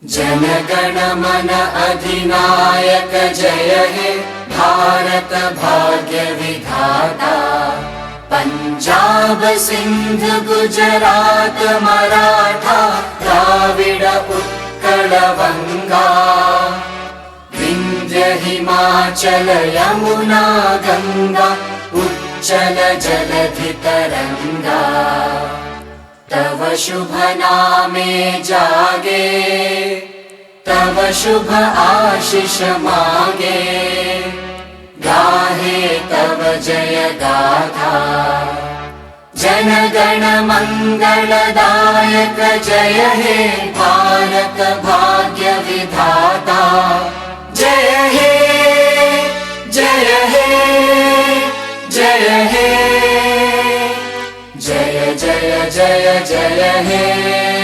जन गण मन अधिनायक जय हे भारत भाग्य विधाता। पंजाब सिंध गुजरात मराठा द्राविड उत्कल वंगा। विंध्य हिमाचल यमुना गंगा उच्चल जलधि तरंगा। तव शुभ नामे जागे तव शुभ आशीष मागे। गाहे तव जय गाथा जन गण मंगलदायक जय हे भारत भाग्य विधाता। जय हे जय हे जय हे जय जय जय जय हे।